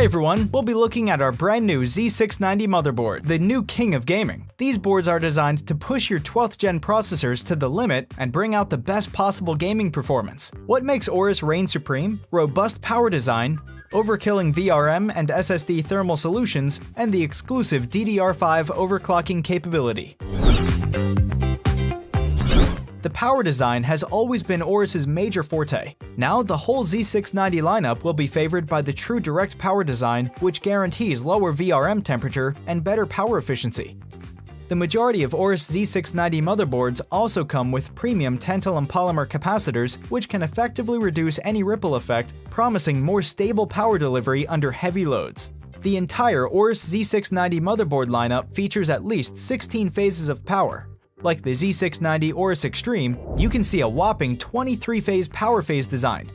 Hi everyone, we'll be looking at our brand new Z690 motherboard, the new king of gaming. These boards are designed to push your 12th gen processors to the limit and bring out the best possible gaming performance. What makes Aorus reign supreme? Robust power design, overkilling VRM and SSD thermal solutions, and the exclusive DDR5 overclocking capability. The power design has always been Aorus's major forte. Now, the whole Z690 lineup will be favored by the true direct power design, which guarantees lower VRM temperature and better power efficiency. The majority of Aorus Z690 motherboards also come with premium tantalum polymer capacitors, which can effectively reduce any ripple effect, promising more stable power delivery under heavy loads. The entire Aorus Z690 motherboard lineup features at least 16 phases of power. Like the Z690 Aorus Extreme, you can see a whopping 23-phase power phase design.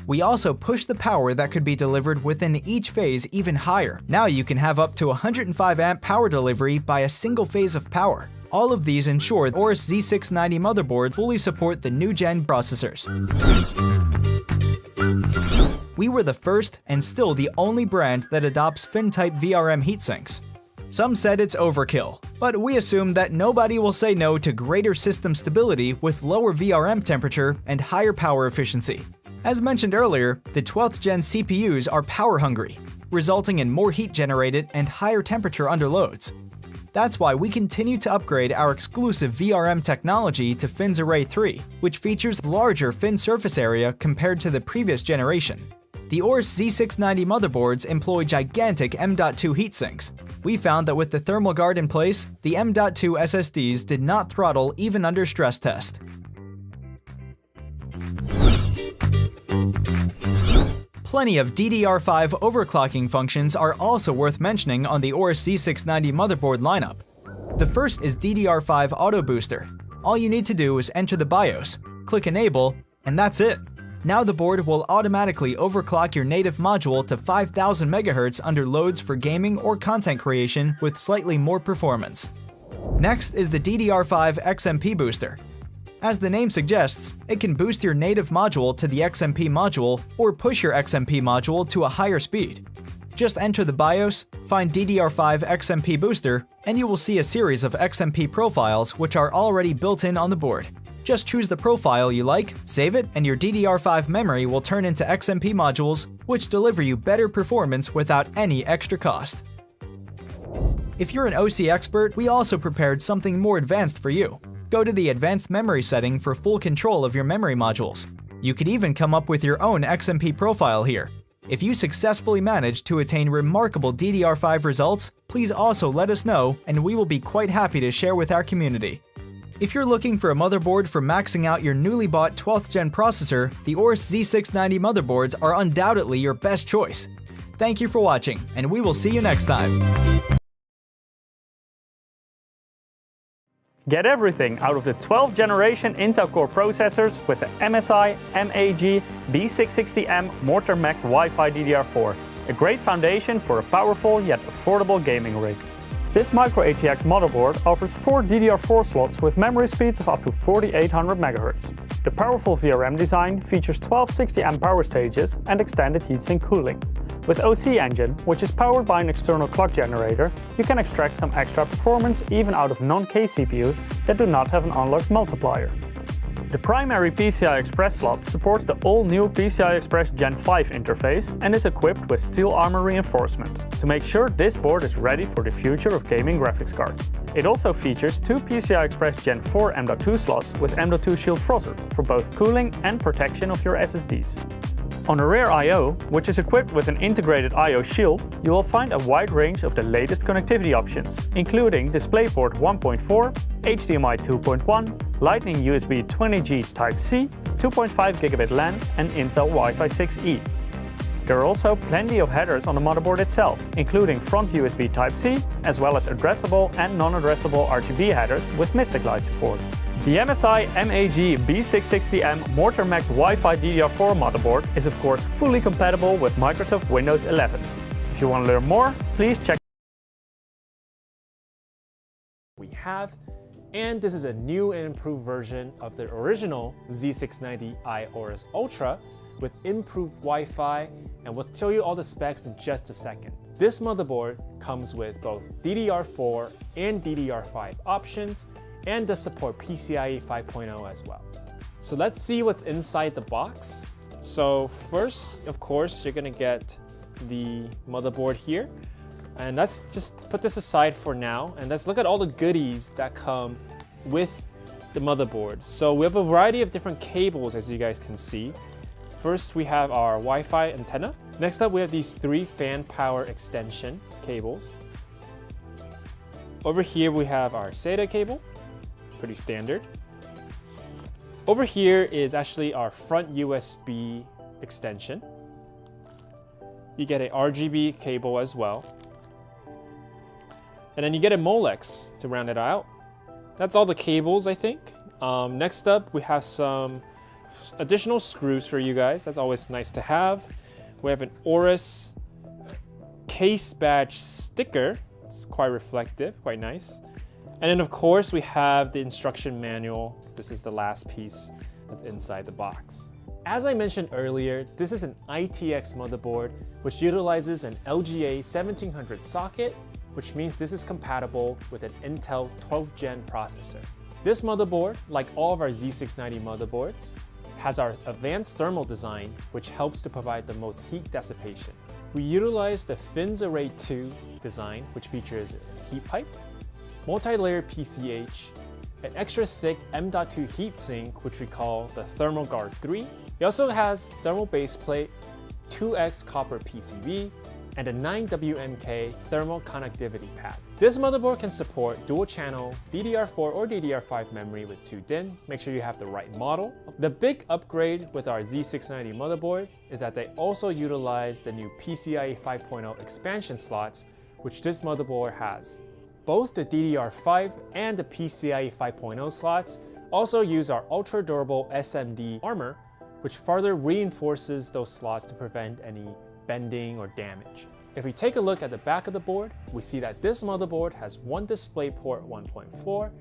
We also push the power that could be delivered within each phase even higher. Now you can have up to 105 amp power delivery by a single phase of power. All of these ensure Aorus Z690 motherboards fully support the new gen processors. We were the first and still the only brand that adopts fin-type VRM heatsinks. Some said it's overkill, but we assume that nobody will say no to greater system stability with lower VRM temperature and higher power efficiency. As mentioned earlier, the 12th gen CPUs are power hungry, resulting in more heat generated and higher temperature under loads. That's why we continue to upgrade our exclusive VRM technology to Fins Array 3, which features larger fin surface area compared to the previous generation. The Aorus Z690 motherboards employ gigantic M.2 heatsinks. We found that with the thermal guard in place, the M.2 SSDs did not throttle even under stress test. Plenty of DDR5 overclocking functions are also worth mentioning on the Aorus Z690 motherboard lineup. The first is DDR5 Auto Booster. All you need to do is enter the BIOS, click Enable, and that's it. Now the board will automatically overclock your native module to 5000 MHz under loads for gaming or content creation with slightly more performance. Next is the DDR5 XMP Booster. As the name suggests, it can boost your native module to the XMP module or push your XMP module to a higher speed. Just enter the BIOS, find DDR5 XMP Booster, and you will see a series of XMP profiles which are already built in on the board. Just choose the profile you like, save it, and your DDR5 memory will turn into XMP modules, which deliver you better performance without any extra cost. If you're an OC expert, we also prepared something more advanced for you. Go to the Advanced Memory setting for full control of your memory modules. You could even come up with your own XMP profile here. If you successfully manage to attain remarkable DDR5 results, please also let us know, and we will be quite happy to share with our community. If you're looking for a motherboard for maxing out your newly bought 12th gen processor, the Aorus Z690 motherboards are undoubtedly your best choice. Thank you for watching, and we will see you next time. Get everything out of the 12th generation Intel Core processors with the MSI MAG B660M Mortar Max Wi-Fi DDR4, a great foundation for a powerful yet affordable gaming rig. This micro ATX motherboard offers 4 DDR4 slots with memory speeds of up to 4800 MHz. The powerful VRM design features 12 60A power stages and extended heatsink cooling. With OC Engine, which is powered by an external clock generator, you can extract some extra performance even out of non-K CPUs that do not have an unlocked multiplier. The primary PCI Express slot supports the all-new PCI Express Gen 5 interface and is equipped with steel armor reinforcement to make sure this board is ready for the future of gaming graphics cards. It also features 2 PCI Express Gen 4 M.2 slots with M.2 Shield Frozr for both cooling and protection of your SSDs. On the rear I/O, which is equipped with an integrated I/O shield, you will find a wide range of the latest connectivity options, including DisplayPort 1.4, HDMI 2.1, Lightning USB 20G Type-C, 2.5 Gigabit LAN, and Intel Wi-Fi 6E. There are also plenty of headers on the motherboard itself, including front USB Type-C, as well as addressable and non-addressable RGB headers with Mystic Light support. The MSI MAG B660M Mortar Max Wi-Fi DDR4 motherboard is of course fully compatible with Microsoft Windows 11. If you want to learn more, please check. We have And this is a new and improved version of the original Z690i Aorus Ultra with improved Wi-Fi, and we'll tell you all the specs in just a second. This motherboard comes with both DDR4 and DDR5 options and does support PCIe 5.0 as well. So let's see what's inside the box. So first, of course, you're gonna get the motherboard here. And let's just put this aside for now, and let's look at all the goodies that come with the motherboard. So we have a variety of different cables, as you guys can see. First, we have our Wi-Fi antenna. Next up, we have these 3 fan power extension cables. Over here, we have our SATA cable, pretty standard. Over here is actually our front USB extension. You get a RGB cable as well. And then you get a Molex to round it out. That's all the cables, I think. Next up, we have some additional screws for you guys. That's always nice to have. We have an Aorus case badge sticker. It's quite reflective, quite nice. And then of course, we have the instruction manual. This is the last piece that's inside the box. As I mentioned earlier, this is an ITX motherboard, which utilizes an LGA 1700 socket, which means this is compatible with an Intel 12th Gen processor. This motherboard, like all of our Z690 motherboards, has our advanced thermal design, which helps to provide the most heat dissipation. We utilize the Fins Array 2 design, which features a heat pipe, multi-layer PCH, an extra thick M.2 heatsink, which we call the Thermal Guard 3. It also has thermal base plate, 2X copper PCB, and a 9WMK thermal connectivity pad. This motherboard can support dual channel DDR4 or DDR5 memory with 2 DIMMs. Make sure you have the right model. The big upgrade with our Z690 motherboards is that they also utilize the new PCIe 5.0 expansion slots, which this motherboard has. Both the DDR5 and the PCIe 5.0 slots also use our ultra durable SMD armor, which further reinforces those slots to prevent any bending or damage. If we take a look at the back of the board, we see that this motherboard has one DisplayPort 1.4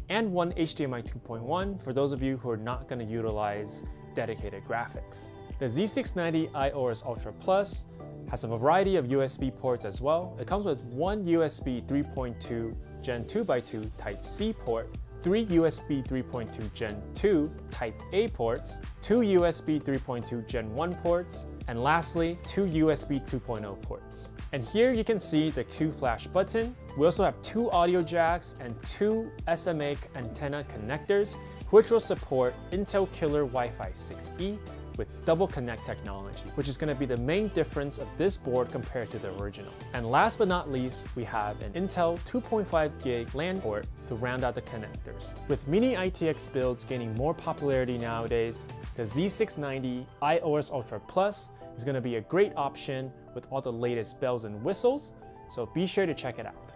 and one HDMI 2.1 for those of you who are not going to utilize dedicated graphics. The Z690i Aorus Ultra Plus has a variety of USB ports as well. It comes with one USB 3.2 Gen 2x2 Type-C port, 3 USB 3.2 Gen 2 Type-A ports, 2 USB 3.2 Gen 1 ports, and lastly, 2 USB 2.0 ports. And here you can see the Q-Flash button. We also have 2 audio jacks and 2 SMA antenna connectors, which will support Intel Killer Wi-Fi 6E with double connect technology, which is going to be the main difference of this board compared to the original. And last but not least, we have an Intel 2.5 gig LAN port to round out the connectors. With mini ITX builds gaining more popularity nowadays, the Z690i Aorus Ultra Plus is going to be a great option with all the latest bells and whistles, so be sure to check it out.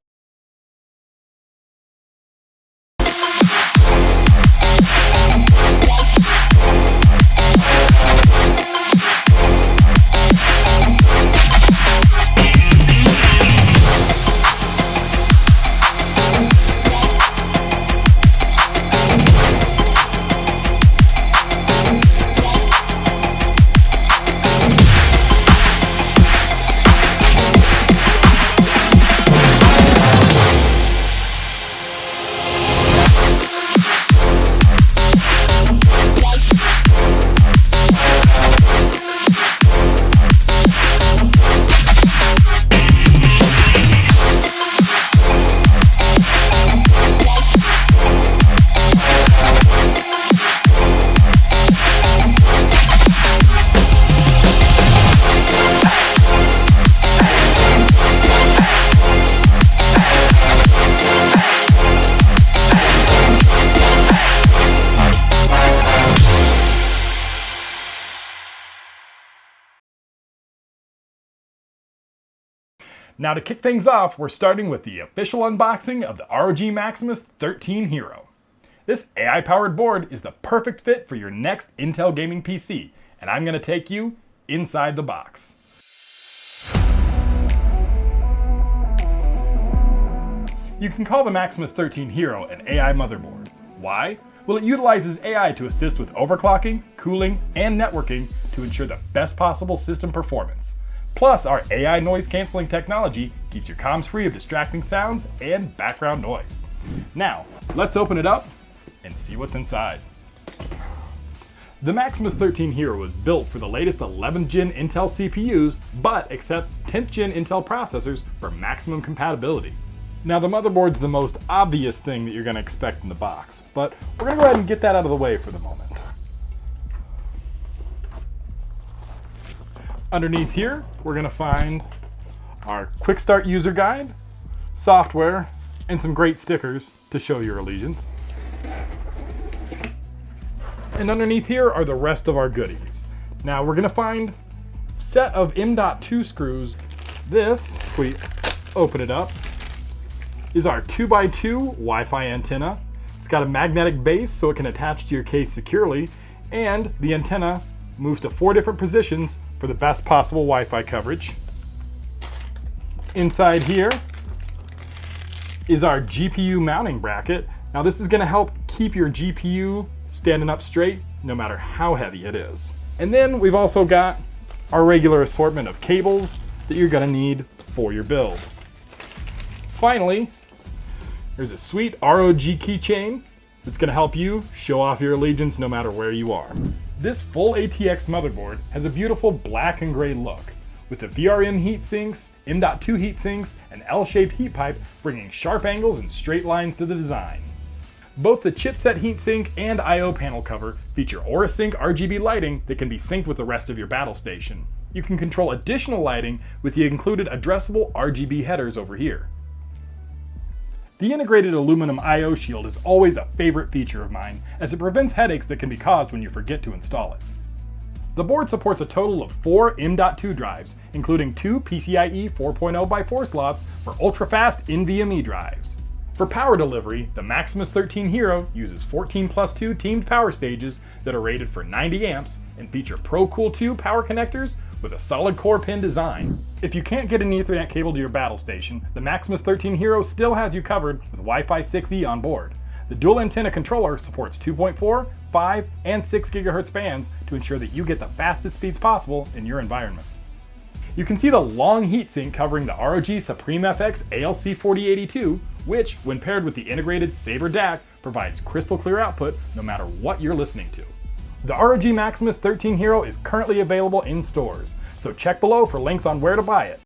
Now to kick things off, we're starting with the official unboxing of the ROG Maximus 13 Hero. This AI-powered board is the perfect fit for your next Intel gaming PC, and I'm going to take you inside the box. You can call the Maximus XIII Hero an AI motherboard. Why? Well, it utilizes AI to assist with overclocking, cooling, and networking to ensure the best possible system performance. Plus, our AI noise canceling technology keeps your comms free of distracting sounds and background noise. Now, let's open it up and see what's inside. The Maximus XIII Hero was built for the latest 11th gen Intel CPUs, but accepts 10th gen Intel processors for maximum compatibility. Now, the motherboard's the most obvious thing that you're going to expect in the box, but we're going to go ahead and get that out of the way for the moment. Underneath here, we're going to find our quick start user guide, software, and some great stickers to show your allegiance. And underneath here are the rest of our goodies. Now, we're going to find a set of M.2 screws. This, if we open it up, is our 2x2 Wi-Fi antenna. It's got a magnetic base so it can attach to your case securely, and the antenna moves to 4 different positions for the best possible Wi-Fi coverage. Inside here is our GPU mounting bracket. Now, this is going to help keep your GPU standing up straight no matter how heavy it is. And then we've also got our regular assortment of cables that you're going to need for your build. Finally, there's a sweet ROG keychain that's going to help you show off your allegiance no matter where you are. This full ATX motherboard has a beautiful black and gray look, with the VRM heat sinks, M.2 heat sinks, and L-shaped heat pipe bringing sharp angles and straight lines to the design. Both the chipset heatsink and I/O panel cover feature Aorus Sync RGB lighting that can be synced with the rest of your battle station. You can control additional lighting with the included addressable RGB headers over here. The integrated aluminum I/O shield is always a favorite feature of mine, as it prevents headaches that can be caused when you forget to install it. The board supports a total of 4 M.2 drives, including 2 PCIe 4.0x4 slots for ultra-fast NVMe drives. For power delivery, the Maximus XIII Hero uses 14+2 teamed power stages that are rated for 90 amps and feature ProCool 2 power connectors with a solid core pin design. If you can't get an Ethernet cable to your battle station, the Maximus XIII Hero still has you covered with Wi-Fi 6E on board. The dual antenna controller supports 2.4, 5, and 6 GHz bands to ensure that you get the fastest speeds possible in your environment. You can see the long heatsink covering the ROG Supreme FX ALC4082, which, when paired with the integrated Saber DAC, provides crystal clear output no matter what you're listening to. The ROG Maximus XIII Hero is currently available in stores, so check below for links on where to buy it.